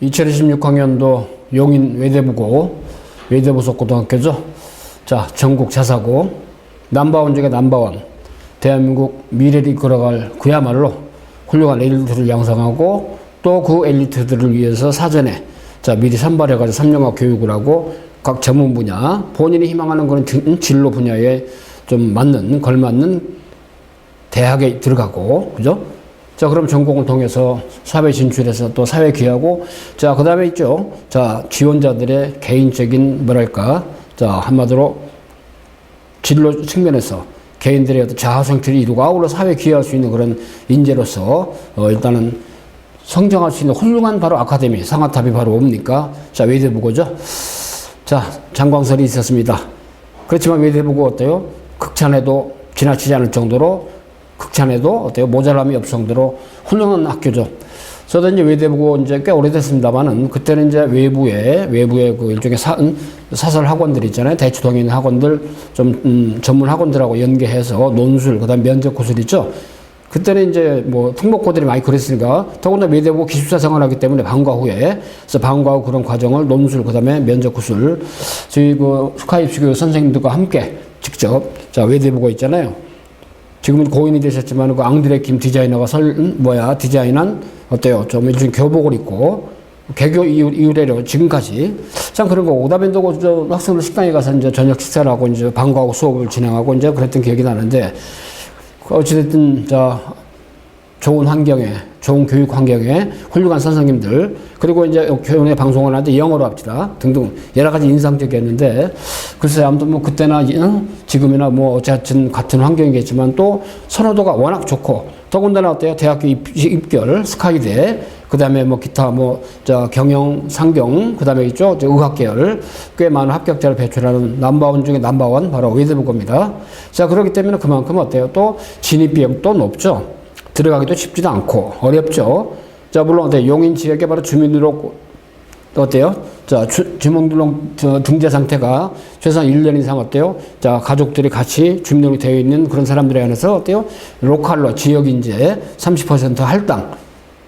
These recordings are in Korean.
2026학년도 용인 외대부속고등학교죠. 자, 전국 자사고 넘버원 중에 넘버원, 대한민국 미래를 이끌어갈 그야말로 훌륭한 엘리트를 양성하고 또 그 엘리트들을 위해서 사전에 자 미리 선발해가지고 3년간 교육을 하고 각 전문 분야 본인이 희망하는 그런 진로 분야에 좀 걸맞는 대학에 들어가고, 그죠? 자, 그럼 전공을 통해서 사회 진출해서 또 사회 기여하고, 자, 그 다음에 있죠. 자, 지원자들의 개인적인, 자, 한마디로 진로 측면에서 개인들의 어떤 자아 성취를 이루고 아울러 사회 기여할 수 있는 그런 인재로서, 일단은 성장할 수 있는 훌륭한 바로 아카데미, 상아탑이 바로 뭡니까? 자, 외대부고죠. 자, 장광설이 있었습니다. 그렇지만 외대부고 어때요? 극찬해도 지나치지 않을 정도로, 극찬해도 어때요? 모자람이 없을 정도로 훌륭한 학교죠. 저도 이제 외대부고 이제 꽤 오래됐습니다만은, 그때는 이제 외부에 그 일종의 사설 학원들 있잖아요. 대치동에 있는 학원들, 좀, 전문 학원들하고 연계해서 논술, 그 다음에 면접 구술 있죠. 그때는 이제 뭐 특목고들이 많이 그랬으니까, 더군다나 외대부고 기숙사 생활하기 때문에 방과 후에, 그래서 방과 후 그런 과정을 논술, 그 다음에 면접 구술, 저희 그 스카이프교 선생님들과 함께 직접, 자, 외대부고 있잖아요. 지금은 고인이 되셨지만 그 앙드레 킴 디자이너가 디자인한 어때요? 좀 일종의 교복을 입고 개교 이후래로 지금까지 참 그런 거 오다변도 저 학생들 식당에 가서 이제 저녁 식사를 하고 이제 방과후 수업을 진행하고 이제 그랬던 기억이 나는데, 어찌됐든 자 좋은 환경에, 좋은 교육 환경에 훌륭한 선생님들, 그리고 이제 교육의 방송을 하는데 영어로 합시다 등등 여러 가지 인상적이었는데, 글쎄 아무튼 뭐 그때나 지금이나 뭐 어쨌든 같은 환경이겠지만 또 선호도가 워낙 좋고, 더군다나 어때요? 대학교 입결, 스카이대, 그 다음에 뭐 기타 뭐 저 경영, 상경, 그 다음에 있죠 의학계열 꽤 많은 합격자를 배출하는 넘버원 중에 넘버원 바로 외대부고입니다. 자, 그렇기 때문에 그만큼 어때요? 또 진입비용도 높죠. 들어가기도 쉽지도 않고 어렵죠. 자, 물론 어때요? 용인 지역에 바로 주민등록 어때요? 자, 주민등록 등재 상태가 최소한 1년 이상 어때요? 자, 가족들이 같이 주민등록이 되어 있는 그런 사람들에 한해서 어때요? 로컬로 지역인재 30% 할당.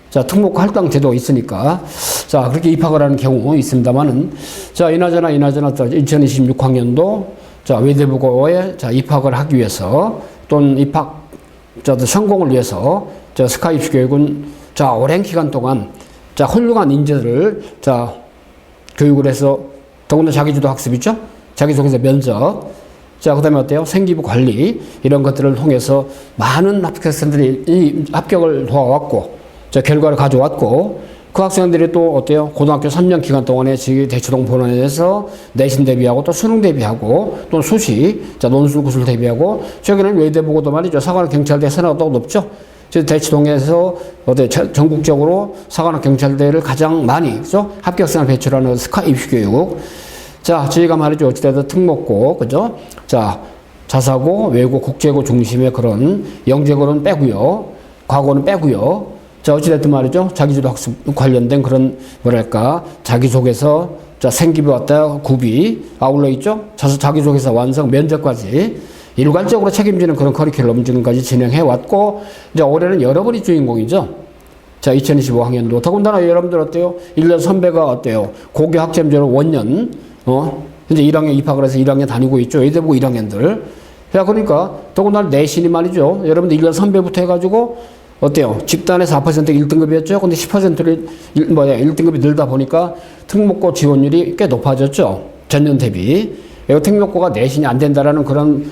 자, 특목고 할당 제도가 있으니까. 자, 그렇게 입학을 하는 경우 있습니다만은. 자, 이나저나 2026학년도 자, 외대부고에 자, 입학을 하기 위해서 또는 성공을 위해서 자, 스카이프 교육은 자, 오랜 기간 동안 자, 훌륭한 인재들을 자, 교육을 해서 더군다나 자기주도 학습이죠? 자기소개서 면접. 자, 그 다음에 어때요? 생기부 관리. 이런 것들을 통해서 많은 합격생들이 이 합격을 도와왔고, 자, 결과를 가져왔고, 그 학생들이 또 어때요? 고등학교 3년 기간 동안에 대치동 본원에서 내신 대비하고 또 수능 대비하고 또 수시, 자, 논술 구술 대비하고, 최근에는 외대부고도 말이죠. 사관학경찰대 선호도가 높죠. 대치동에서 전국적으로 사관학경찰대를 가장 많이, 그죠? 합격생을 배출하는 스카이프 교육. 자, 저희가 말이죠. 어찌됐든 특목고, 그죠? 자, 자사고, 외고, 국제고 중심의 그런 영재고는 빼고요. 과고는 빼고요. 자, 어찌됐든 말이죠. 자기주도 학습 관련된 그런, 자기소개서, 자, 생기부 왔다, 구비, 아울러 있죠? 자기소개서 완성, 면접까지 일괄적으로 책임지는 그런 커리큘럼 지금까지 진행해 왔고, 이제 올해는 여러분이 주인공이죠. 자, 2025학년도. 더군다나 여러분들 어때요? 1년 선배가 어때요? 고교 학점제로 원년, 이제 1학년 입학을 해서 1학년 다니고 있죠. 외대부고 1학년들. 자, 그러니까, 더군다나 내신이 말이죠. 여러분들 1년 선배부터 해가지고, 어때요? 집단의 4% 1등급이었죠? 근데 10%를, 1등급이 늘다 보니까 특목고 지원율이 꽤 높아졌죠? 전년 대비. 특목고가 내신이 안 된다라는 그런,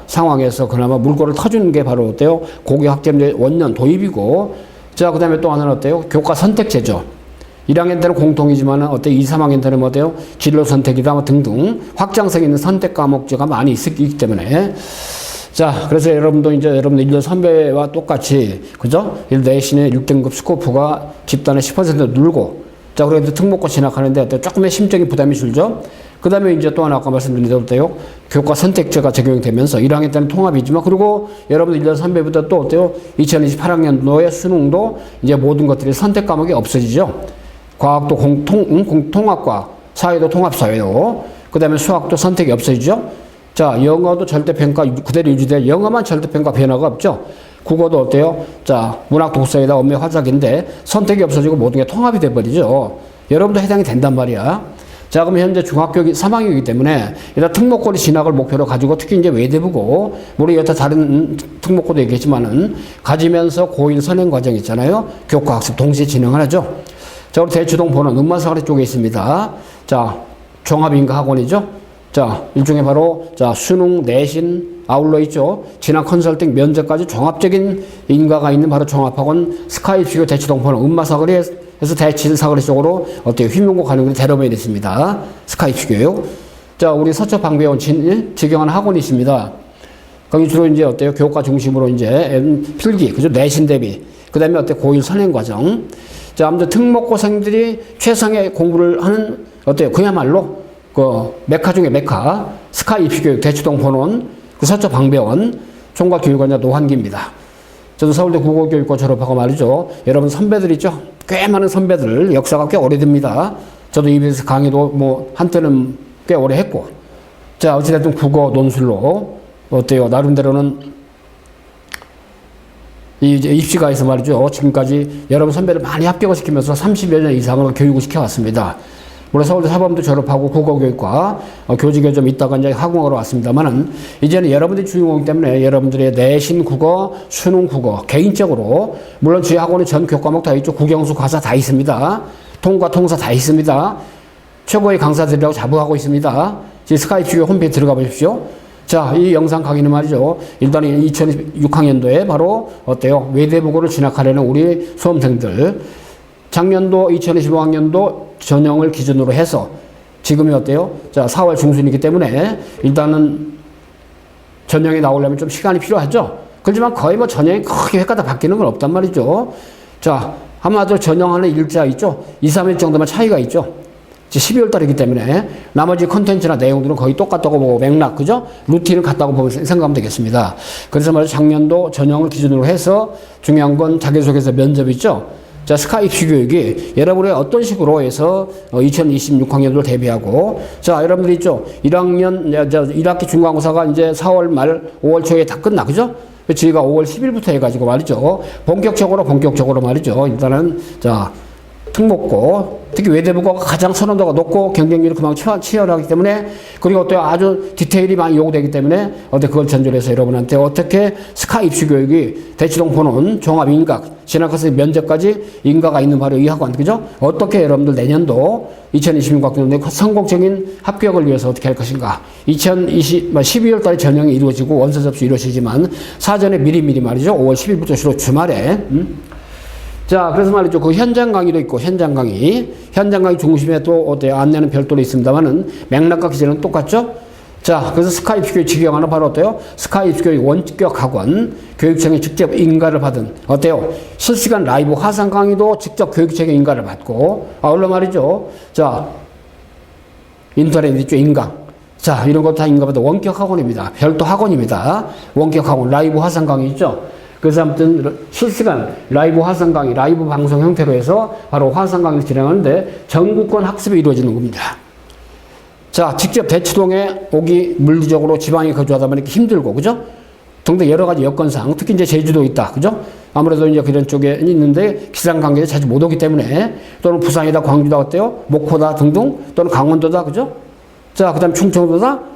상황에서 그나마 물꼬를 터주는 게 바로 어때요? 고교 학점제 원년 도입이고, 자, 그 다음에 또 하나는 어때요? 교과 선택제죠. 1학년 때는 공통이지만 어때요? 2, 3학년 때는 어때요? 진로 선택이다, 뭐 등등 확장성 있는 선택 과목제가 많이 있기 때문에. 자, 그래서 여러분들 1년 선배와 똑같이, 그죠? 내신의 1등급 스코프가 집단의 10% 늘고, 자, 그래도 특목고 진학하는데 조금의 심적인 부담이 줄죠? 그 다음에 이제 또 하나 아까 말씀드린 대로 어때요? 교과 선택제가 적용되면서 1학년 때는 통합이지만, 그리고 여러분들 1년 선배부터 또 어때요? 2028학년도의 수능도 이제 모든 것들이 선택 과목이 없어지죠? 과학도 통합과, 사회도 통합사회요. 그 다음에 수학도 선택이 없어지죠? 자, 영어도 절대평가 그대로 유지돼 영어만 절대평가 변화가 없죠. 국어도 어때요? 자, 문학 독서에다 엄매 화작인데 선택이 없어지고 모든 게 통합이 돼버리죠. 여러분도 해당이 된단 말이야. 자, 그럼 현재 중학교 3학년이기 때문에 일단 특목고리 진학을 목표로 가지고 특히 이제 외대부고, 물론 여타 다른 특목고도 있겠지만은 가지면서 고1 선행 과정 있잖아요. 교과 학습 동시에 진행을 하죠. 자, 우리 대치동 보는 음마사거리 쪽에 있습니다. 자, 종합인가 학원이죠. 자, 일종의 바로 자 수능, 내신 아울러 있죠. 진학 컨설팅, 면접까지 종합적인 인가가 있는 바로 종합학원 스카이피규어 대치동 보는 음마사거리에서 대치사거리 쪽으로 어때요? 휘문고 가는 길이 대로변에 있습니다. 스카이피규어요. 자, 우리 서초방배원 직영하는 학원이 있습니다. 거기 주로 이제 어때요? 교과 중심으로 이제 필기, 그죠? 내신 대비. 그 다음에 어때요? 고1 선행과정. 자, 아무튼 특목고생들이 최상의 공부를 하는 어때요? 그야말로 그 메카 중에 메카 스카이피교육 대치동 본원 그 서초 방배원 총괄교육원자 노환기입니다. 저도 서울대 국어교육과 졸업하고 말이죠. 여러분 선배들 있죠? 꽤 많은 선배들 역사가 꽤 오래됩니다. 저도 EBS 강의도 뭐 한때는 꽤 오래 했고. 자, 어찌됐든 국어 논술로 어때요? 나름대로는 이제 입시가 해서 말이죠. 지금까지 여러분 선배를 많이 합격을 시키면서 30여 년 이상을 교육을 시켜왔습니다. 물론 서울대 사범도 졸업하고 국어교육과 교직에 좀 있다가 이제 학원으로 왔습니다만은 이제는 여러분들이 주인공이기 때문에 여러분들의 내신 국어, 수능 국어, 개인적으로 물론 저희 학원에 전 교과목 다 있죠. 국영수 과사 다 있습니다. 통과 통사 다 있습니다. 최고의 강사들이라고 자부하고 있습니다. 스카이피규어 홈페이지 들어가 보십시오. 자, 이 영상 강의는 말이죠. 일단은 2026학년도에 바로 어때요? 외대부고를 진학하려는 우리 수험생들. 작년도 2025학년도 전형을 기준으로 해서 지금이 어때요? 자, 4월 중순이기 때문에 일단은 전형이 나오려면 좀 시간이 필요하죠. 그렇지만 거의 뭐 전형이 크게 획가다 바뀌는 건 없단 말이죠. 자, 한마디로 전형하는 일자 있죠. 2, 3일 정도만 차이가 있죠. 12월 달이기 때문에 나머지 콘텐츠나 내용들은 거의 똑같다고 보고 맥락, 그죠? 루틴을 같다고 보면 생각하면 되겠습니다. 그래서 말이죠. 작년도 전형을 기준으로 해서 중요한 건 자기소개서 면접 있죠? 자, 스카이피 교육이 여러분의 어떤 식으로 해서 2026학년도를 대비하고, 자, 여러분들 있죠? 1학기 중간고사가 이제 4월 말, 5월 초에 다 끝나, 그죠? 저희가 5월 10일부터 해가지고 말이죠. 본격적으로 말이죠. 일단은, 자, 특목고, 특히 외대부고가 가장 선호도가 높고 경쟁률이 그만큼 치열하기 때문에, 그리고 또 아주 디테일이 많이 요구되기 때문에 그걸 전제로 해서 여러분한테 어떻게 스카 입시 교육이 대치동 보는 종합인각 진학해서 면접까지 인가가 있는 바로 이 학원, 그죠? 어떻게 여러분들 내년도 2026학년도에 성공적인 합격을 위해서 어떻게 할 것인가. 12월 달에 전형이 이루어지고 원서 접수 이루어지지만 사전에 미리미리 말이죠. 5월 10일부터 주로 주말에 자, 그래서 말이죠. 그 현장 강의도 있고, 현장 강의 중심에 또 어때요? 안내는 별도로 있습니다만은 맥락과 기재는 똑같죠? 자, 그래서 스카이피 교육 직영하는 바로 어때요? 스카이피 교육 원격 학원, 교육청에 직접 인가를 받은, 어때요? 실시간 라이브 화상 강의도 직접 교육청에 인가를 받고, 물론 말이죠. 자, 인터넷 있죠? 인강. 자, 이런 것 다 인가받은 원격 학원입니다. 별도 학원입니다. 원격 학원, 라이브 화상 강의 있죠? 그래서 아무튼 실시간 라이브 화상 강의, 라이브 방송 형태로 해서 바로 화상 강의를 진행하는데 전국권 학습이 이루어지는 겁니다. 자, 직접 대치동에 오기 물리적으로 지방에 거주하다 보니까 힘들고, 그죠? 등등 여러 가지 여건상, 특히 이제 제주도 있다, 그죠? 아무래도 이제 그런 쪽에 있는데 기상 관계에 자주 못 오기 때문에 또는 부산이다, 광주다, 어때요? 목포다 등등 또는 강원도다, 그죠? 자, 그 다음 충청도다.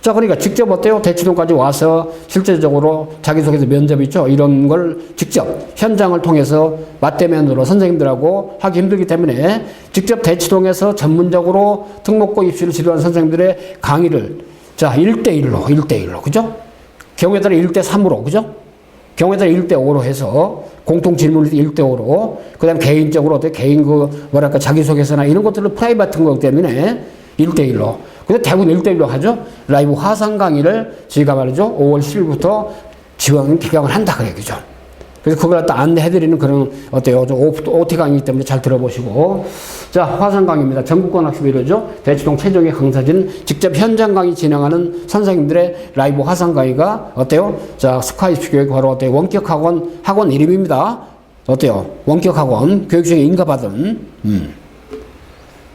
자, 그러니까 직접 어때요? 대치동까지 와서 실제적으로 자기소개서 면접 있죠? 이런 걸 직접 현장을 통해서 맞대면으로 선생님들하고 하기 힘들기 때문에 직접 대치동에서 전문적으로 특목고 입시를 지도하는 선생님들의 강의를 자, 1대1로, 그죠? 경우에 따라 1대3으로, 그죠? 경우에 따라 1대5로 해서 공통 질문을 1대5로, 그 다음에 개인적으로 어때? 개인 자기소개서나 이런 것들을 프라이빗한 거기 때문에 1대1로. 근데 대부분 1대1로 하죠. 라이브 화상 강의를 저희가 말이죠. 5월 10일부터 기강을 한다 그래요. 그죠? 그래서 그걸 갖다 안내해드리는 그런 어때요? OT 강의이기 때문에 잘 들어보시고. 자, 화상 강의입니다. 전국권 학습이 이루어져 대치동 최종의 강사진 직접 현장 강의 진행하는 선생님들의 라이브 화상 강의가 어때요? 자, 스카이피 교육 바로 어때요? 원격 학원 이름입니다. 어때요? 원격 학원 교육청에 인가받은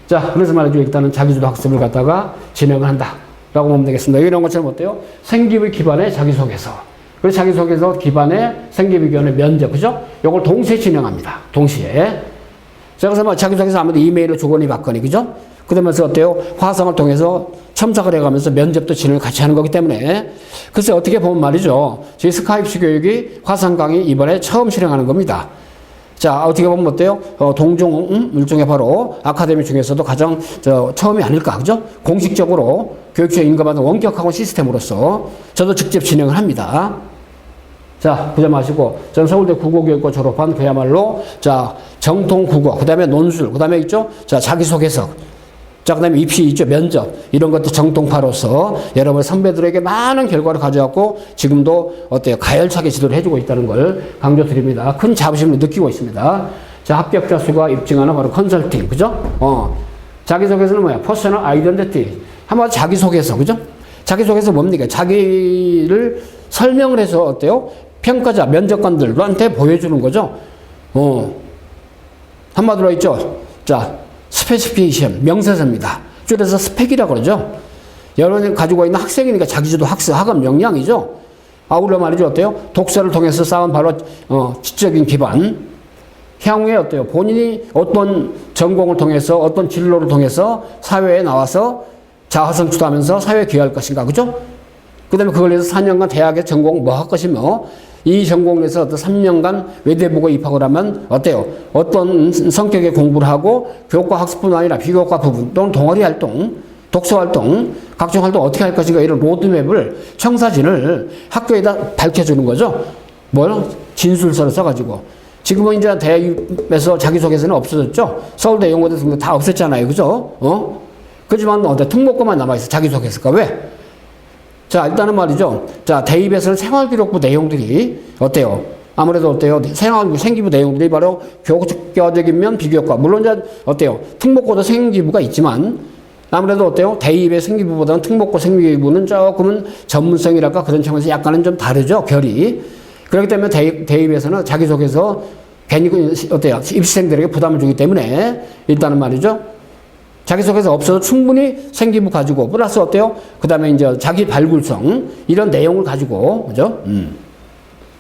자, 그래서 말이죠. 일단은 자기주도 학습을 갖다가 진행을 한다. 라고 보면 되겠습니다. 이런 것처럼 어때요? 생기부 기반의 자기소개서. 그래서 자기소개서 기반의 생기부기원의 면접, 그죠? 요걸 동시에 진행합니다. 동시에. 자, 그래서 뭐 자기소개서 아무래도 이메일로 주거니 받거니, 그죠? 그러면서 어때요? 화상을 통해서 첨삭을 해가면서 면접도 진행을 같이 하는 거기 때문에. 글쎄, 어떻게 보면 말이죠. 저희 스카이프 교육이 화상 강의 이번에 처음 실행하는 겁니다. 자, 어떻게 보면 어때요? 동종, 일종의 바로 아카데미 중에서도 가장 처음이 아닐까, 그죠? 공식적으로 교육청 인가받은 원격학원 시스템으로서 저도 직접 진행을 합니다. 자, 그저 마시고, 전 서울대 국어교육과 졸업한 그야말로, 자, 정통 국어, 그 다음에 논술, 그 다음에 있죠? 자, 자기소개서. 자, 그 다음에 입시 있죠? 면접. 이런 것도 정통파로서 여러분 선배들에게 많은 결과를 가져왔고 지금도 어때요? 가열차게 지도를 해주고 있다는 걸 강조드립니다. 큰 자부심을 느끼고 있습니다. 자, 합격자 수가 입증하는 바로 컨설팅. 그죠? 자기소개서는 뭐야? 퍼스널 아이덴티티. 한마디로 자기소개서. 그죠? 자기소개서 뭡니까? 자기를 설명을 해서 어때요? 평가자, 면접관들한테 보여주는 거죠. 한마디로 있죠? 자, 스페시피케이션, 명세서입니다. 줄여서 스펙이라고 그러죠. 여러분이 가지고 있는 학생이니까 자기주도 학습, 학업 역량이죠. 아울러 말이죠. 어때요? 독서를 통해서 쌓은 바로, 지적인 기반. 향후에 어때요? 본인이 어떤 전공을 통해서, 어떤 진로를 통해서 사회에 나와서 자아성취하면서 사회에 기여할 것인가. 그죠? 그 다음에 그걸 위해서 4년간 대학에 전공 뭐 할 것이며, 이 전공에서 어떤 3년간 외대부고에 입학을 하면 어때요? 어떤 성격의 공부를 하고 교과 학습뿐 아니라 비교과 부분 또는 동아리 활동, 독서 활동, 각종 활동 어떻게 할 것인가 이런 로드맵을 청사진을 학교에다 밝혀주는 거죠. 뭘? 진술서를 써가지고. 지금은 이제 대학에서 자기소개서는 없어졌죠. 서울대 연고대 등등 다 없앴잖아요. 그죠? 그렇지만 특목고만 남아있어. 자기소개서가 왜? 자, 일단은 말이죠. 자, 대입에서는 생활기록부 내용들이 어때요? 아무래도 어때요? 생기부 내용들이 바로 교과적인 면 비교과. 물론 이제 어때요? 특목고도 생기부가 있지만 아무래도 어때요? 대입의 생기부보다는 특목고 생기부는 조금은 전문성이랄까 그런 측면에서 약간은 좀 다르죠. 결이. 그렇기 때문에 대입에서는 자기소개서 괜히 어때요? 입시생들에게 부담을 주기 때문에 일단은 말이죠. 자기소개서 없어도 충분히 생기부 가지고 플러스 어때요? 그 다음에 이제 자기 발굴성 이런 내용을 가지고 그죠?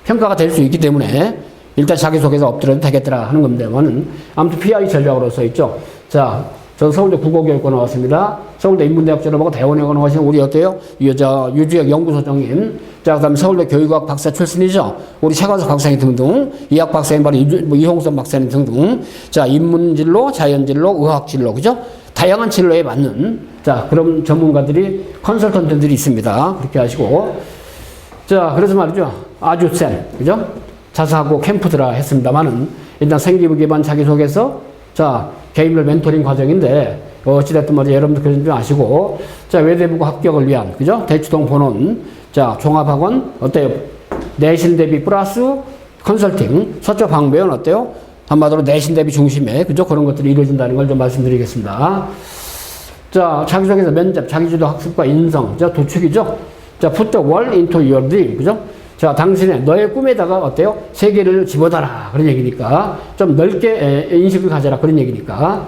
평가가 될 수 있기 때문에 일단 자기소개서 없더라도 되겠더라 하는 겁니다만은 아무튼 PI 전략으로서 있죠. 자, 저는 서울대 국어교육과 나왔습니다. 서울대 인문대학 졸업하고 대원여고 나오신 우리 어때요? 유주혁 연구소장님. 자, 그 다음에 서울대 교육학 박사 출신이죠. 우리 최관석 박사님 등등. 이학 박사님 바로 이홍선 박사님 등등. 자, 인문진로, 자연진로, 의학진로. 그죠? 다양한 진로에 맞는, 자, 그런 전문가들이, 컨설턴트들이 있습니다. 그렇게 하시고. 자, 그래서 말이죠. 아주 센, 그죠? 자사고 캠프드라 했습니다만은, 일단 생기부 기반 자기소개서, 자, 개인별 멘토링 과정인데, 어찌됐든 말이죠. 여러분들 그런 줄 아시고, 자, 외대부고 합격을 위한, 그죠? 대치동 본원, 자, 종합학원, 어때요? 내신 대비 플러스 컨설팅, 서쪽 방배원 어때요? 한마디로 내신 대비 중심에, 그죠? 그런 것들이 이루어진다는 걸 좀 말씀드리겠습니다. 자, 자기소개서 면접, 자기주도 학습과 인성, 자, 도축이죠? 자, put the world into your dream, 그죠? 자, 당신의, 너의 꿈에다가 어때요? 세계를 집어넣어라. 그런 얘기니까. 좀 넓게 인식을 가져라. 그런 얘기니까.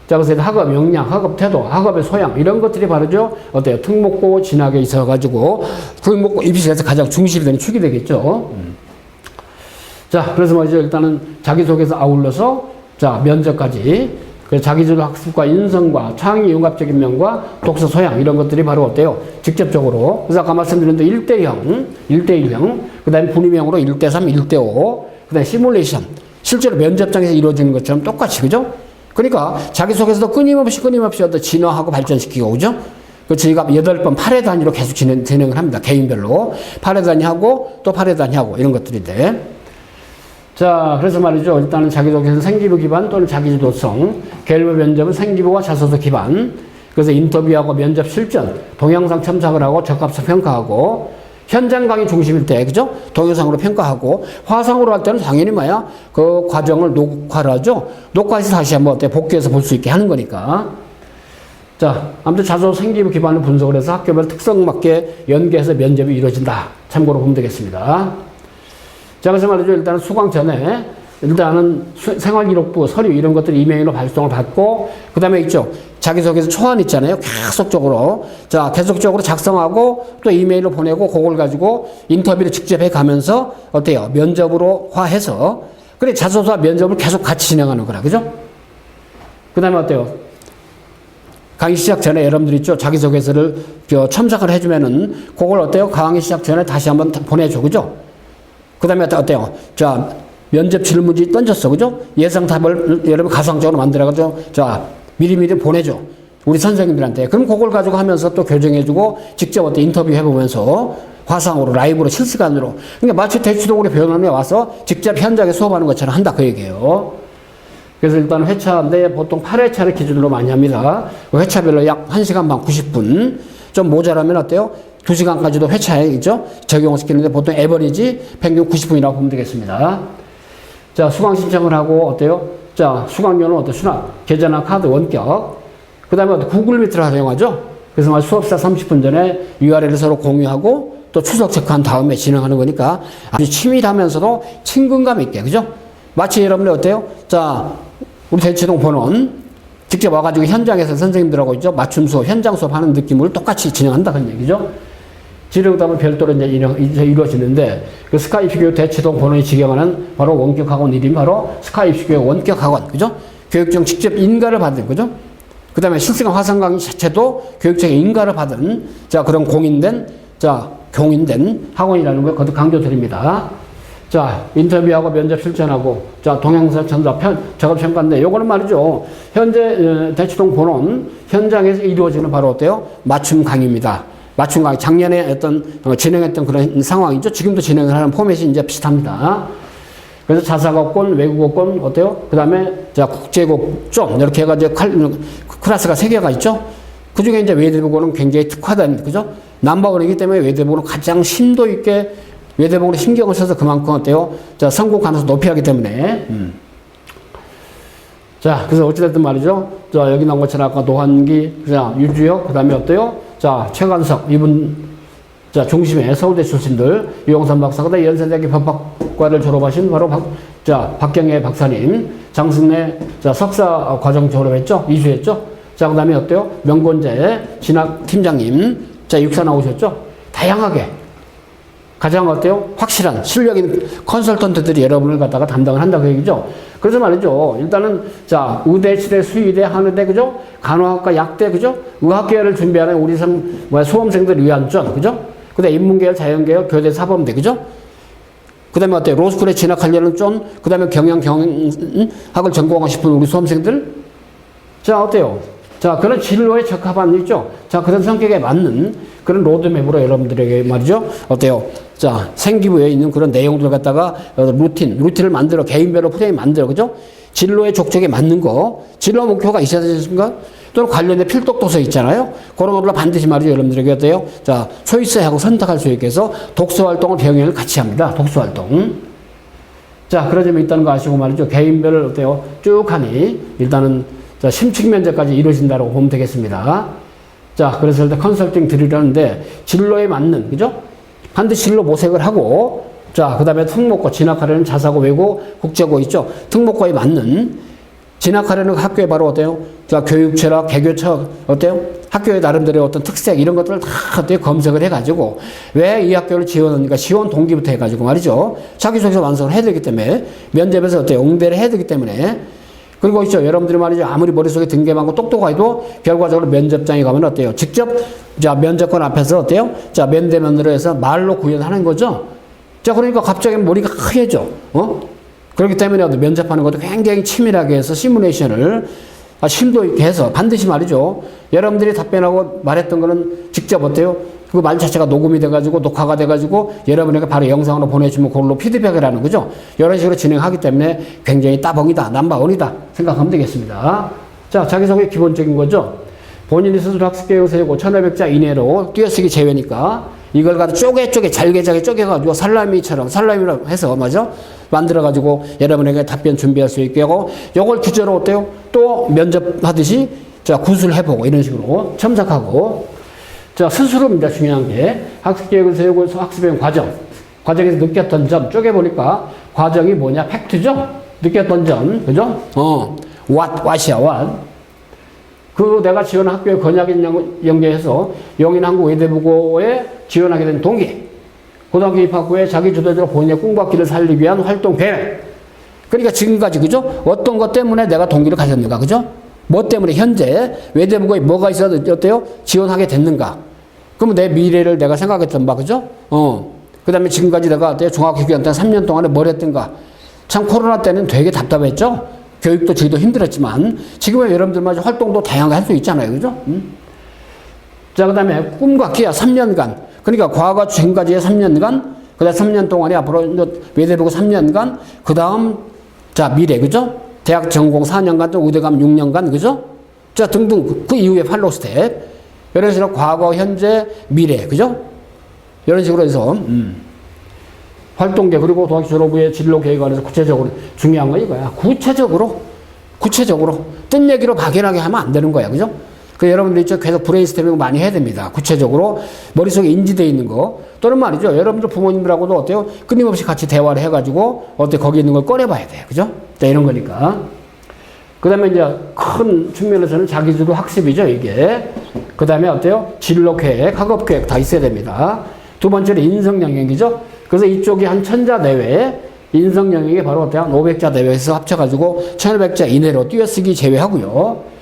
자, 그래서 학업 역량, 학업 태도, 학업의 소양, 이런 것들이 바로죠? 어때요? 특목고 진학에 있어가지고, 특목고 입시에서 가장 중심이 되는 축이 되겠죠? 자, 그래서 말이죠. 일단은 자기소개서 아울러서, 자, 면접까지. 그래서 자기주도 학습과 인성과 창의 융합적인 면과 독서 소양, 이런 것들이 바로 어때요? 직접적으로. 그래서 아까 말씀드린 대로 1대0, 1대1형, 그 다음에 분위명으로 1대3, 1대5, 그 다음에 시뮬레이션. 실제로 면접장에서 이루어지는 것처럼 똑같이, 그죠? 그러니까 자기소개서도 끊임없이 어떤 진화하고 발전시키고, 그죠? 그 저희가 8번 8회 단위로 계속 진행을 합니다. 개인별로. 8회 단위 하고, 또 8회 단위 하고, 이런 것들인데. 자, 그래서 말이죠. 일단은 자기소개서는 생기부 기반 또는 자기주도성, 개인별 면접은 생기부와 자소서 기반, 그래서 인터뷰하고 면접 실전, 동영상 첨삭을 하고 적합성 평가하고, 현장 강의 중심일 때, 그죠? 동영상으로 평가하고, 화상으로 할 때는 당연히 뭐야? 그 과정을 녹화를 하죠? 녹화해서 다시 한번 어때? 복귀해서 볼 수 있게 하는 거니까. 자, 아무튼 자소서 생기부 기반을 분석을 해서 학교별 특성 맞게 연계해서 면접이 이루어진다. 참고로 보면 되겠습니다. 자, 그래서 말이죠. 일단은 수강 전에, 일단은 생활기록부, 서류 이런 것들 이메일로 발송을 받고, 그 다음에 있죠. 자기소개서 초안 있잖아요. 계속적으로. 자, 계속적으로 작성하고 또 이메일로 보내고 그걸 가지고 인터뷰를 직접 해 가면서 어때요? 면접으로 화해서. 그래, 자소서와 면접을 계속 같이 진행하는 거라. 그죠? 그 다음에 어때요? 강의 시작 전에 여러분들 있죠? 자기소개서를 첨삭을 해주면은 그걸 어때요? 강의 시작 전에 다시 한번 보내줘. 그죠? 그 다음에 어때요? 자, 면접 질문지 던졌어. 그죠? 예상 답을 여러분 가상적으로 만들어가지고 자, 미리미리 보내줘. 우리 선생님들한테. 그럼 그걸 가지고 하면서 또 교정해주고 직접 어때 인터뷰 해보면서 화상으로 라이브로 실시간으로. 그러니까 마치 대치동으로 병원에 와서 직접 현장에 수업하는 것처럼 한다. 그 얘기예요. 그래서 일단 회차인데 보통 8회차를 기준으로 많이 합니다. 회차별로 약 1시간 반 90분. 좀 모자라면 어때요? 2시간까지도 회차에 있죠? 적용시키는데 보통 에버리지 평균 90분이라고 보면 되겠습니다. 자, 수강 신청을 하고 어때요? 자, 수강료는 어때? 수납, 계좌나 카드 원격. 그 다음에 구글 미트를 활용하죠? 그래서 수업사 30분 전에 URL을 서로 공유하고 또 추석 체크한 다음에 진행하는 거니까 아주 치밀하면서도 친근감 있게, 그죠? 마치 여러분들 어때요? 자, 우리 대치동 본원 직접 와가지고 현장에서 선생님들하고 있죠? 맞춤 수업, 현장 수업 하는 느낌으로 똑같이 진행한다. 그런 얘기죠? 지령답은 별도로 이제 이루어지는데 그 스카이프교육 대치동 본원이 지경하는 바로 원격학원 이름이 바로 스카이프교육 원격학원. 그죠? 교육청 직접 인가를 받은, 그죠? 그 다음에 실시간 화상 강의 자체도 교육청의 인가를 받은 자, 그런 공인된 학원이라는 걸 거듭 강조드립니다. 자, 인터뷰하고 면접 실전하고, 자, 동영상 전자 작업 평가인데, 요거는 말이죠. 현재, 대치동 본원 현장에서 이루어지는 바로 어때요? 맞춤 강의입니다. 맞춤 강의. 작년에 진행했던 그런 상황이죠. 지금도 진행을 하는 포맷이 이제 비슷합니다. 그래서 자사고권, 외국어권, 어때요? 그 다음에, 자, 국제국 좀, 이렇게 해가지고 클래스가 3개가 있죠? 그 중에 이제 외대국어는 굉장히 특화된, 그죠? 넘버원이기 때문에 외대국어는 가장 심도 있게 외대복으로 신경을 써서 그만큼 어때요? 자, 성공 가능성 높이 하기 때문에. 자, 그래서 어찌됐든 말이죠. 자, 여기 나온 것처럼 아까 노한기, 자, 유주혁, 그 다음에 어때요? 자, 최관석, 이분, 자, 중심에 서울대 출신들, 유영선 박사, 그 다음에 연세대학교 법학과를 졸업하신 바로 박경혜 박사님, 장승래, 자, 석사 과정 졸업했죠? 이수했죠? 자, 그 다음에 어때요? 명곤재, 진학 팀장님, 자, 육사 나오셨죠? 다양하게. 가장 어때요? 확실한 실력 있는 컨설턴트들이 여러분을 갖다가 담당을 한다 그 얘기죠. 그래서 말이죠. 일단은 자, 의대, 치대, 수의대, 한의대, 그죠? 간호학과, 약대, 그죠? 의학계열을 준비하는 우리 수험생들 위한 전, 그죠? 그 다음에 인문계열, 자연계열, 교대, 사범대, 그죠? 그 다음에 어때요? 로스쿨에 진학하려는 전, 그 다음에 경영학을 전공하고 싶은 우리 수험생들? 자, 어때요? 자, 그런 진로에 적합한 있죠? 자, 그런 성격에 맞는 그런 로드맵으로 여러분들에게 말이죠. 어때요? 자, 생기부에 있는 그런 내용들 갖다가 루틴을 만들어, 개인별로 프레임 만들어, 그죠? 진로의 족적에 맞는 거, 진로 목표가 있어야 되겠습니까? 또는 관련된 필독 도서 있잖아요. 그런 걸로 반드시 말이죠. 여러분들에게 어때요? 자, 초이스하고 선택할 수 있게 해서 독서 활동을 병행을 같이 합니다. 독서 활동. 자, 그런 점이 있다는 거 아시고 말이죠. 개인별을 어때요? 쭉 하니, 일단은, 자, 심층 면접까지 이루어진다고 보면 되겠습니다. 자, 그래서 일단 컨설팅 드리려는데, 진로에 맞는, 그죠? 반드시 진로 모색을 하고, 자, 그 다음에 특목고, 진학하려는 자사고, 외고, 국제고 있죠? 특목고에 맞는, 진학하려는 학교에 바로 어때요? 자, 교육철학, 개교철, 어때요? 학교의 나름대로의 어떤 특색, 이런 것들을 다 어때요? 검색을 해가지고, 왜 이 학교를 지원하니까 지원 동기부터 해가지고 말이죠. 자기소개서 완성을 해야 되기 때문에, 면접에서 어때요? 응대를 해야 되기 때문에, 그리고 있죠. 여러분들이 말이죠. 아무리 머릿속에 등게 많고 똑똑해도 결과적으로 면접장에 가면 어때요? 직접, 자, 면접관 앞에서 어때요? 자, 면대면으로 해서 말로 구현하는 거죠. 자, 그러니까 갑자기 머리가 하얘져. 그렇기 때문에 면접하는 것도 굉장히 치밀하게 해서 시뮬레이션을 심도 있게 해서 반드시 말이죠. 여러분들이 답변하고 말했던 거는 직접 어때요? 그 말 자체가 녹음이 돼가지고 녹화가 돼가지고 여러분에게 바로 영상으로 보내주면 그걸로 피드백을 하는 거죠. 이런 식으로 진행하기 때문에 굉장히 따봉이다, 넘버원이다 생각하면 되겠습니다. 자, 자기소개 기본적인 거죠. 본인이 스스로 학습계획을 세우고 1500자 이내로 띄어쓰기 제외니까 이걸 가지고 잘게 쪼개가지고 살라미로 해서 맞아? 만들어가지고 여러분에게 답변 준비할 수 있게 하고 요걸 주제로 어때요? 또 면접하듯이 자, 구술해보고 이런 식으로 첨삭하고 자, 스스로입니다. 중요한 게 학습계획을 세우고 학습의 과정에서 느꼈던 점 쪼개보니까 과정이 뭐냐? 팩트죠? 느꼈던 점, 그죠? what이야, what. 그 내가 지원한 학교에 건약에 연계해서 영인한국외대부고에 지원하게 된 동기, 고등학교 입학 후에 자기 주도적으로 본인의 꿈과 길을 살리기 위한 활동 계획. 그러니까 지금까지, 그죠? 어떤 것 때문에 내가 동기를 가졌는가, 그죠? 뭐 때문에 현재 외대부고에 뭐가 있어도 어때요? 지원하게 됐는가? 그러면 내 미래를 내가 생각했던 바, 그죠? 그 다음에 지금까지 내가 어때요? 중학교 기간 때 3년 동안에 뭘 했던가? 참 코로나 때는 되게 답답했죠? 교육도 저희도 힘들었지만, 지금은 여러분들마저 활동도 다양하게 할 수 있잖아요, 그죠? 자, 그 다음에 꿈과 기약 3년간. 그러니까 과거 지금까지의 3년간, 그 다음 3년 동안에 앞으로 외대부고 3년간, 그 다음, 자, 미래, 그죠? 대학 전공 4년간 또 의대감 6년간, 그죠? 자, 등등, 그 이후에 팔로우 스텝. 이런 식으로 과거, 현재, 미래, 그죠? 이런 식으로 해서, 활동계, 그리고 도학교 졸업 후에 진로 계획에 관해서 구체적으로, 중요한 건 이거야. 구체적으로, 뜬 얘기로 막연하게 하면 안 되는 거야, 그죠? 그 여러분들 있죠? 계속 브레인스토밍 많이 해야 됩니다. 구체적으로 머릿속에 인지되어 있는 거. 또는 말이죠. 여러분들 부모님들하고도 어때요? 끊임없이 같이 대화를 해가지고 어때 거기 있는 걸 꺼내봐야 돼요. 그죠? 자, 이런 거니까. 그 다음에 이제 큰 측면에서는 자기주도 학습이죠, 이게. 그 다음에 어때요? 진로 계획, 학업 계획 다 있어야 됩니다. 두 번째는 인성 영역이죠. 그래서 이쪽이 한 1000자 내외, 인성 영역이 바로 어때요? 한 500자 내외에서 합쳐가지고 1500자 이내로 띄어쓰기 제외하고요.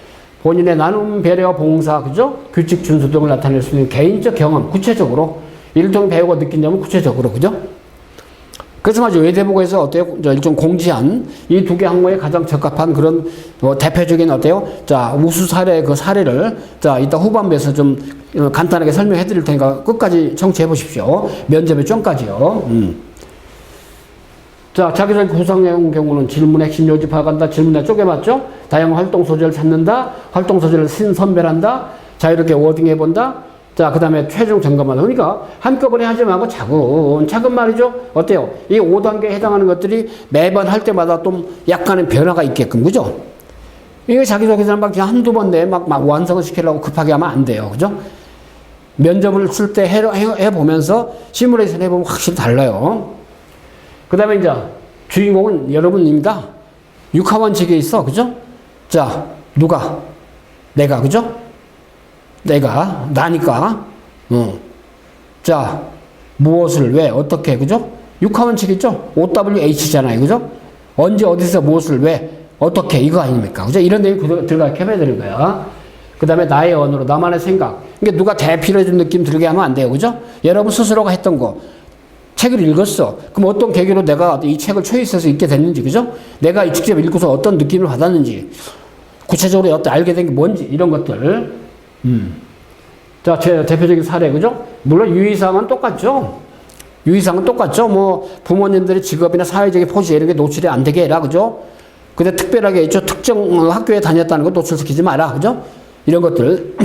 본인의 나눔, 배려, 봉사, 그죠? 규칙 준수 등을 나타낼 수 있는 개인적 경험, 구체적으로. 이를 통해 배우고 느낀 점은 구체적으로, 그죠? 그래서 말이죠. 외대부고에서 어때요? 일종 공지한 이 두 개 학문에 가장 적합한 그런 대표적인 어때요? 자, 우수 사례, 그 사례를 자, 이따 후반부에서 좀 간단하게 설명해 드릴 테니까 끝까지 청취해 보십시오. 면접의 전까지요. 자, 자기소개 구성의 경우는 질문 핵심 요지 파악한다. 질문에 쪼개봤죠? 다양한 활동 소재를 찾는다. 활동 소재를 선별한다. 자유롭게 워딩해본다. 자, 그 다음에 최종 점검한다. 그러니까 한꺼번에 하지 말고 차근차근 말이죠. 어때요? 이 5단계에 해당하는 것들이 매번 할 때마다 좀 약간의 변화가 있게끔, 그죠? 이게 자기소개서는 막 그냥 한두 번 내에 막 완성을 시키려고 급하게 하면 안 돼요. 그죠? 면접을 쓸 때 해보면서 시뮬레이션 해보면 확실히 달라요. 그 다음에 이제 주인공은 여러분입니다. 육하원칙에 있어. 그죠? 자, 누가? 내가. 그죠? 내가. 나니까. 자, 무엇을, 왜, 어떻게. 그죠? 육하원칙 있죠? OWH잖아요. 그죠? 언제, 어디서, 무엇을, 왜, 어떻게. 이거 아닙니까? 그죠? 이런 내용이 들어가게 해야 되는 거야. 그 다음에 나의 언어로, 나만의 생각. 이게 누가 대필 해준 느낌 들게 하면 안 돼요. 그죠? 여러분 스스로가 했던 거. 책을 읽었어. 그럼 어떤 계기로 내가 이 책을 초이스해서 읽게 됐는지, 그죠? 내가 직접 읽고서 어떤 느낌을 받았는지, 구체적으로 알게 된 게 뭔지, 이런 것들. 자, 제 대표적인 사례, 그죠? 물론 유의사항은 똑같죠? 유의사항은 똑같죠? 뭐, 부모님들의 직업이나 사회적인 포지 이런 게 노출이 안 되게 해라, 그죠? 근데 특별하게 있죠? 특정 학교에 다녔다는 거 노출시키지 마라, 그죠? 이런 것들.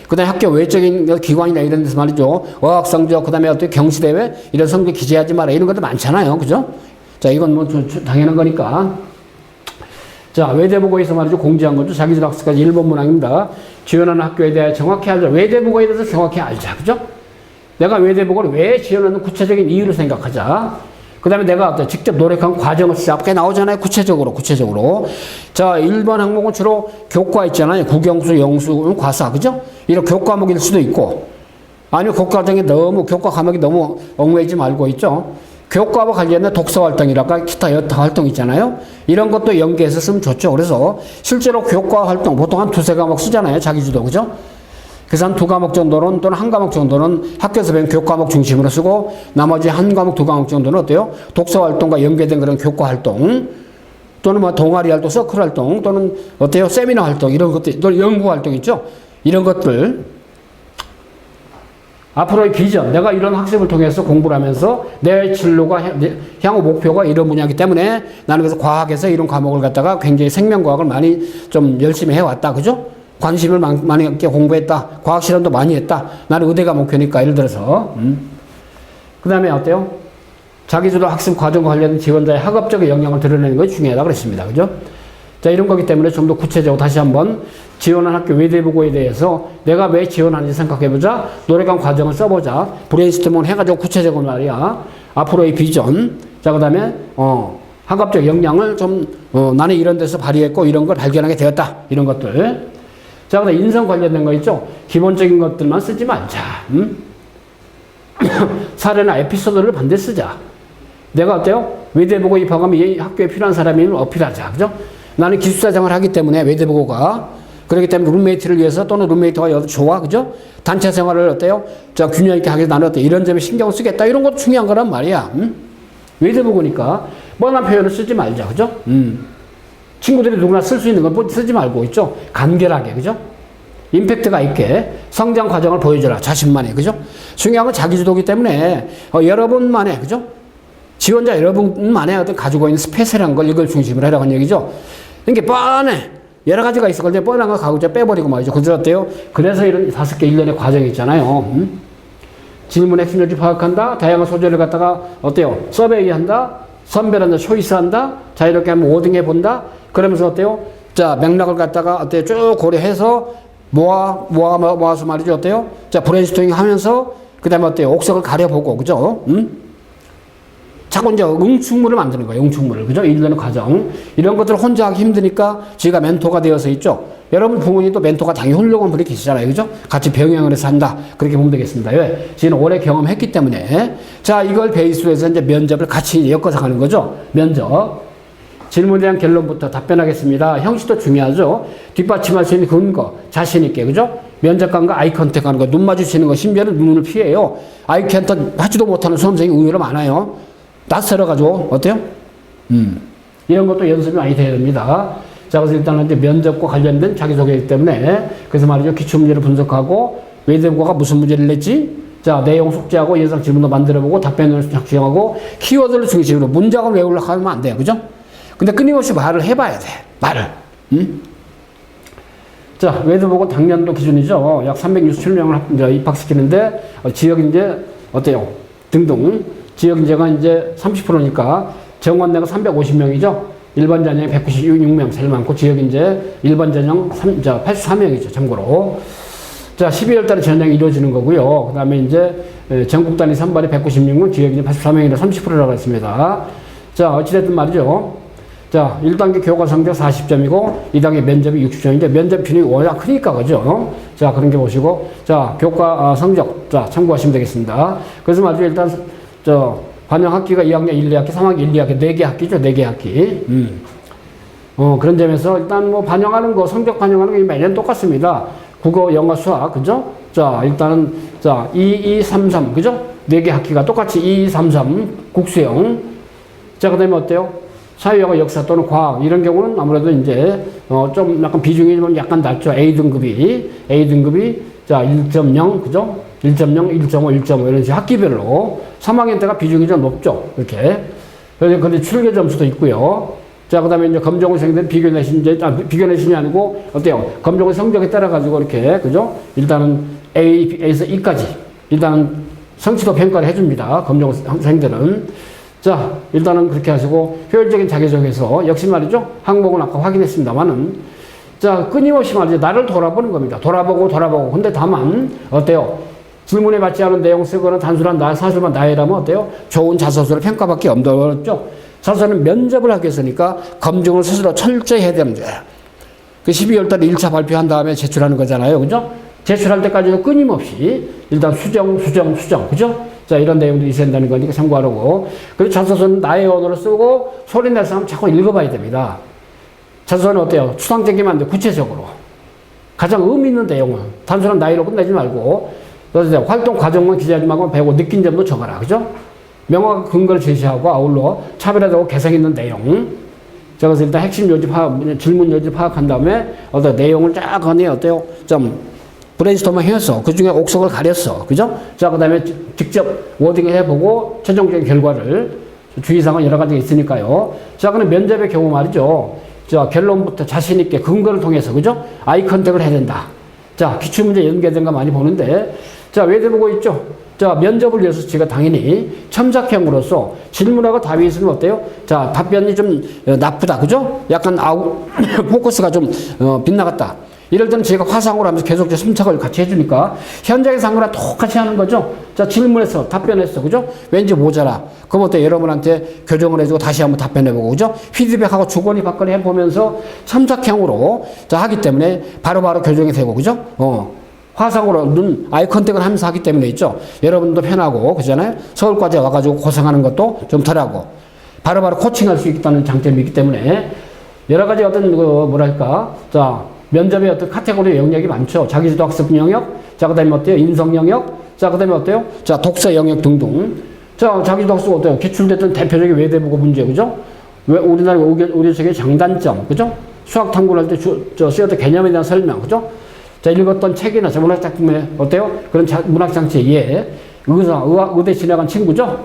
그 다음에 학교 외적인 기관이나 이런 데서 말이죠. 어학 성적, 그 다음에 어떤 경시대회, 이런 성적 기재하지 마라. 이런 것도 많잖아요. 그죠? 자, 이건 뭐 당연한 거니까. 자, 외대부고에서 말이죠. 공지한 거죠. 자기주도 학습까지 1번 문항입니다. 지원하는 학교에 대해 정확히 알자. 외대부고에 대해서 정확히 알자. 그죠? 내가 외대부고를 왜 지원하는 구체적인 이유를 생각하자. 그 다음에 내가 직접 노력한 과정을 앞에 나오잖아요. 구체적으로. 자, 1번 항목은 주로 교과 있잖아요. 국영수, 영수, 과사. 그죠? 이런 교과 과목일 수도 있고, 아니면 교과 과목이 너무 얽매이지 말고 있죠. 교과와 관련된 독서 활동이랄까, 기타 여타 활동 있잖아요. 이런 것도 연계해서 쓰면 좋죠. 그래서 실제로 교과 활동, 보통 한 2-3과목 쓰잖아요. 자기주도. 그죠? 그래서 한 2과목 정도는 또는 1과목 정도는 학교에서 배운 교과목 중심으로 쓰고 나머지 1과목, 2과목 정도는 어때요? 독서 활동과 연계된 그런 교과 활동 또는 뭐 동아리 활동, 서클 활동 또는 어때요? 세미나 활동 이런 것들, 또는 연구 활동 있죠? 이런 것들 앞으로의 비전, 내가 이런 학습을 통해서 공부를 하면서 내 진로가 향후 목표가 이런 분야이기 때문에 나는 그래서 과학에서 이런 과목을 갖다가 굉장히 생명과학을 많이 좀 열심히 해왔다. 그죠? 관심을 많이 있게 공부했다. 과학 실험도 많이 했다. 나는 의대가 목표니까. 예를 들어서. 그 다음에 어때요? 자기주도 학습 과정과 관련된 지원자의 학업적인 역량을 드러내는 것이 중요하다고 그랬습니다. 그죠? 자, 이런 거기 때문에 좀 더 구체적으로 다시 한번 지원한 학교 외대부고에 대해서 내가 왜 지원하는지 생각해보자. 노력한 과정을 써보자. 브레인스토밍을 해가지고 구체적으로 말이야. 앞으로의 비전. 자, 그 다음에, 학업적 역량을 좀, 나는 이런 데서 발휘했고 이런 걸 발견하게 되었다. 이런 것들. 자, 그다음 인성 관련된 거 있죠? 기본적인 것들만 쓰지 말자. 사례나 에피소드를 반드시 쓰자. 내가 어때요? 외대보고 입학하면 이 학교에 필요한 사람이면 어필하자. 그죠? 나는 기숙사생활을 하기 때문에 외대보고가 그렇기 때문에 룸메이트를 위해서 또는 룸메이트가 좋아. 그죠? 단체 생활을 어때요? 자, 균형 있게 하기 위해서 나는 어때? 이런 점에 신경을 쓰겠다. 이런 것도 중요한 거란 말이야. 외대보고니까 뻔한 표현을 쓰지 말자. 그죠? 친구들이 누구나 쓸 수 있는 건 쓰지 말고 있죠? 간결하게. 그죠? 임팩트가 있게 성장 과정을 보여줘라. 자신만의. 그죠? 중요한 건 자기주도기 때문에 여러분만의. 그죠? 지원자 여러분만의 어떤 가지고 있는 스페셜한 걸 이걸 중심으로 하라는 얘기죠. 이게 뻔해. 여러 가지가 있어. 근데 뻔한 거 가고 빼버리고 말이죠. 그래서 어때요? 그래서 이런 5개 일련의 과정이 있잖아요. 질문 핵심 요지 파악한다. 다양한 소재를 갖다가 어때요? 서베이 한다. 선별한다. 초이스한다. 자유롭게 한번 워딩해 본다. 그러면서 어때요? 자, 맥락을 갖다가 어때요? 쭉 고려해서 모아서 말이죠. 어때요? 자, 브레인스토밍 하면서 그 다음에 어때요? 옥석을 가려보고. 그죠? 자꾸 이제 응축물을 만드는 거예요. 응축물을. 그죠? 일련의 과정. 이런 것들을 혼자 하기 힘드니까 저희가 멘토가 되어서 있죠. 여러분 부모님도 멘토가 당연히 훌륭한 분이 계시잖아요. 그죠? 같이 병행을 해서 한다. 그렇게 보면 되겠습니다. 왜? 저희는 오래 경험했기 때문에. 자, 이걸 베이스로 해서 이제 면접을 같이 엮어서 가는 거죠. 면접. 질문에 대한 결론부터 답변하겠습니다. 형식도 중요하죠. 뒷받침할 수 있는 근거, 자신있게. 그죠? 면접관과 아이 컨택 하는 거, 눈 마주치는 거, 심지어는 눈을 피해요. 아이 컨택 하지도 못하는 수험생이 의외로 많아요. 낯설어가지고, 어때요? 이런 것도 연습이 많이 돼야 됩니다. 자, 그래서 일단은 이제 면접과 관련된 자기소개이기 때문에, 그래서 말이죠. 기출문제를 분석하고, 외대보고가 무슨 문제를 냈지? 자, 내용 숙지하고 예상 질문도 만들어보고, 답변을 작성하고, 키워드를 중심으로 문장을 외우려고 하면 안 돼요. 그죠? 근데 끊임없이 말을 해봐야 돼. 말을. 자, 외대보고 당년도 기준이죠. 약 367명을 입학시키는데, 지역인재, 어때요? 등등. 지역인재가 이제 30%니까 정원내가 350명이죠. 일반 전형이 196명, 제일 많고 지역인재 일반 전형 84명이죠. 참고로. 자, 12월 달에 전형이 이루어지는 거고요. 그 다음에 이제 전국 단위 선발이 196명, 지역인재 84명이라 30%라고 했습니다. 자, 어찌됐든 말이죠. 자, 1단계 교과 성적 40점이고 2단계 면접이 60점인데 면접 비율이 워낙 크니까 그죠? 자, 그런 게 보시고 자, 교과 성적 자, 참고하시면 되겠습니다. 그래서 말이죠. 일단 반영 학기가 2학년 1, 2학기, 3학기 1, 2학기 4개 학기죠. 4개 학기. 그런 점에서 일단 뭐 반영하는 거, 성적 반영하는 게 매년 똑같습니다. 국어, 영어, 수학, 그죠? 자, 일단은, 자, 2, 2, 3, 3, 그죠? 4개 학기가 똑같이 2, 2, 3, 3, 국수형. 자, 그 다음에 어때요? 사회와 역사 또는 과학, 이런 경우는 아무래도 이제, 좀 약간 비중이 좀 약간 낮죠. A등급이, 자, 1.0, 그죠? 1.0, 1.5, 1.5 이런 식으로 학기별로 3학년 때가 비중이 좀 높죠. 이렇게. 근데 출계 점수도 있고요. 자, 그 다음에 이제 검정고생들 비교 내신이 아니고 어때요? 검정고 성적에 따라 가지고 이렇게, 그죠? 일단은 A에서 E까지 일단은 성취도 평가를 해줍니다. 검정고생들은. 자, 일단은 그렇게 하시고 효율적인 자기소개서 역시 말이죠. 항목은 아까 확인했습니다만은 자, 끊임없이 말이죠. 나를 돌아보는 겁니다. 돌아보고. 근데 다만 어때요? 질문에 맞지 않은 내용 쓰거나 단순한 사실만 나열하면 어때요? 좋은 자소서를 평가받기 어렵죠. 자소서는 면접을 하기 위해서니까 검증을 스스로 철저히 해야 됩니다. 그 12월 달에 1차 발표한 다음에 제출하는 거잖아요. 그죠? 제출할 때까지도 끊임없이 일단 수정. 그죠? 자, 이런 내용들이 있어야 된다는 거니까 참고하라고. 그리고 자소서는 나의 언어로 쓰고 소리 내서 하면 자꾸 읽어봐야 됩니다. 자소서는 어때요? 추상적이면 안 돼. 구체적으로. 가장 의미 있는 내용은 단순한 나이로 끝내지 말고 그래서 활동 과정만 기재하지 말고 배우고 느낀 점도 적어라. 그죠? 명확한 근거를 제시하고 아울러 차별화되고 개성 있는 내용. 자, 그래서 일단 핵심 요지 파악, 질문 요지 파악한 다음에 어떤 내용을 쫙 하니 어때요? 좀 브레인스토밍 해서 그 중에 옥석을 가렸어. 그죠? 자, 그 다음에 직접 워딩을 해보고 최종적인 결과를 주의사항은 여러 가지가 있으니까요. 자, 그럼 면접의 경우 말이죠. 자, 결론부터 자신있게 근거를 통해서, 그죠? 아이 컨택을 해야 된다. 자, 기출문제 연계된 거 많이 보는데, 자, 외대보고 있죠? 자, 면접을 위해서 제가 당연히 첨삭형으로서 질문하고 답이 있으면 어때요? 자, 답변이 좀 나쁘다. 그죠? 약간 포커스가 좀 빗나갔다. 이럴 때는 제가 화상으로 하면서 계속 침착을 같이 해주니까 현장에서 한 거랑 똑같이 하는 거죠. 자, 질문했어. 답변했어. 그죠? 왠지 모자라. 그럼 어때? 여러분한테 교정을 해주고 다시 한번 답변해보고, 그죠? 피드백하고 주거니 받거니 해보면서 참작형으로 자, 하기 때문에 바로바로 교정이 되고, 그죠? 화상으로 눈, 아이 컨택을 하면서 하기 때문에 있죠. 여러분도 편하고, 그잖아요? 서울까지 와가지고 고생하는 것도 좀 덜하고, 바로바로 코칭할 수 있다는 장점이 있기 때문에 여러 가지 어떤, 뭐랄까. 자, 면접의 어떤 카테고리 영역이 많죠. 자기주도 학습 영역, 자, 그 다음에 어때요? 인성 영역, 자, 그 다음에 어때요? 자, 독서 영역 등등. 자, 자기주도 학습 어때요? 기출됐던 대표적인 외대국어 문제, 그죠? 왜 우리나라 우리 세계 장단점, 그죠? 수학 탐구를 할 때 쓰였던 개념에 대한 설명, 그죠? 자, 읽었던 책이나 문학작품에 어때요? 그런 문학장치 이해. 의대 지나간 친구죠?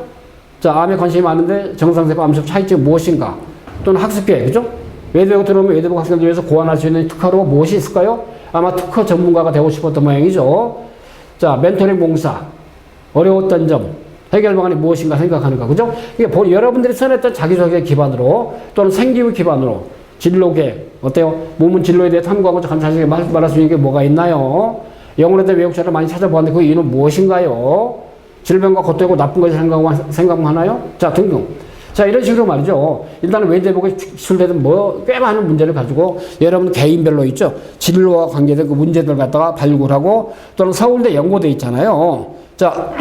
자, 암에 관심이 많은데 정상세포 암세포 차이점이 무엇인가? 또는 학습계획, 그죠? 외대국 들어오면 외대국 학생들 위해서 고안할 수 있는 특화로 무엇이 있을까요? 아마 특허 전문가가 되고 싶었던 모양이죠. 자, 멘토링 봉사. 어려웠던 점. 해결 방안이 무엇인가 생각하는가, 그죠? 이게 여러분들이 써냈던 자기소개 기반으로 또는 생기부 기반으로 진로계, 어때요? 몸은 진로에 대해 탐구하고 감사하게 말할 수 있는 게 뭐가 있나요? 영어에 대해 외국자를 많이 찾아보았는데 그 이유는 무엇인가요? 질병과 겉되고 나쁜 것을 생각만 하나요? 자, 등등. 자, 이런 식으로 말이죠. 일단은 외대복에 기출되던 꽤 많은 문제를 가지고 여러분 개인별로 있죠. 진로와 관계된 그 문제들 갖다가 발굴하고 또는 서울대 연고대 있잖아요. 자,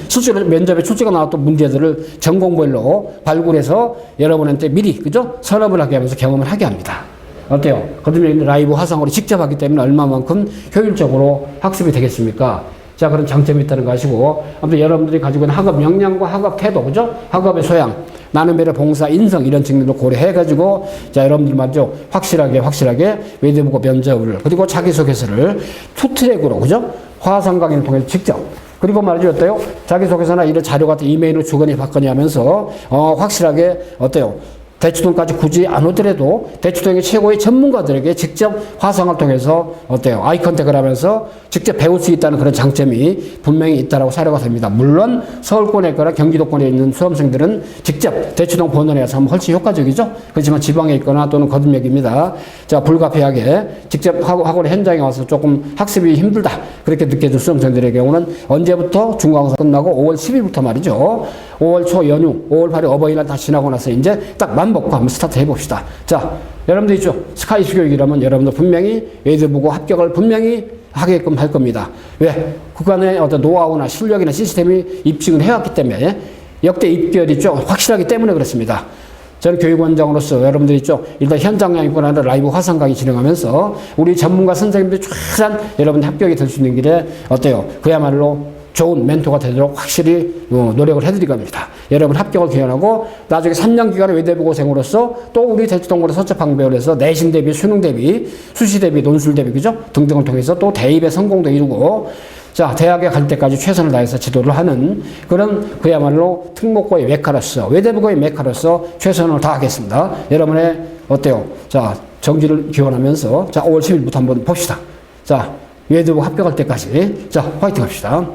실제로 면접에 출제가 나왔던 문제들을 전공별로 발굴해서 여러분한테 미리, 그죠? 선업을 하게 하면서 경험을 하게 합니다. 어때요? 거듭 라이브 화상으로 직접 하기 때문에 얼마만큼 효율적으로 학습이 되겠습니까? 자, 그런 장점이 있다는 거 아시고, 아무튼 여러분들이 가지고 있는 학업 역량과 학업 태도, 그죠? 학업의 소양, 나눔의 봉사, 인성, 이런 측면을 고려해가지고, 자, 여러분들 말이죠. 확실하게 외대국어 면접을, 그리고 자기소개서를 투트랙으로, 그죠? 화상 강의를 통해서 직접, 그리고 말이죠. 어때요? 자기소개서나 이런 자료 같은 이메일로 주거니 받거니 하면서, 확실하게, 어때요? 대치동까지 굳이 안 오더라도 대치동의 최고의 전문가들에게 직접 화상을 통해서 어때요? 아이 컨택을 하면서 직접 배울 수 있다는 그런 장점이 분명히 있다라고 사례가 됩니다. 물론 서울권에 있거나 경기도권에 있는 수험생들은 직접 대치동 본원에 가서 하면 훨씬 효과적이죠. 그렇지만 지방에 있거나 또는 거듭역입니다. 자, 불가피하게 직접 학원 현장에 와서 조금 학습이 힘들다. 그렇게 느껴진 수험생들의 경우는 언제부터 중간고사 끝나고 5월 10일부터 말이죠. 5월 초 연휴, 5월 8일 어버이날 다 지나고 나서 이제 딱 만복과 한번 스타트 해봅시다. 자, 여러분들 있죠? 스카이스 교육이라면 여러분들 분명히 외대보고 합격을 분명히 하게끔 할 겁니다. 왜? 그간의 어떤 노하우나 실력이나 시스템이 입증을 해왔기 때문에 역대 입결이 있죠? 확실하기 때문에 그렇습니다. 저는 교육원장으로서 여러분들 있죠? 일단 현장 강의뿐 아니라 라이브 화상 강의 진행하면서 우리 전문가 선생님들이 최대한 여러분들 합격이 될 수 있는 길에 어때요? 그야말로 좋은 멘토가 되도록 확실히 노력을 해드릴 겁니다. 여러분 합격을 기원하고 나중에 3년 기간의 외대부고생으로서 또 우리 대치동고로 서적 방배를 해서 내신 대비, 수능 대비, 수시 대비, 논술 대비, 그죠? 등등을 통해서 또 대입의 성공도 이루고 자, 대학에 갈 때까지 최선을 다해서 지도를 하는 그런 그야말로 특목고의 메카로서, 외대부고의 메카로서 최선을 다하겠습니다. 여러분의 어때요? 자, 정지를 기원하면서 자, 5월 10일부터 한번 봅시다. 자, 외대부고 합격할 때까지 자, 화이팅 합시다.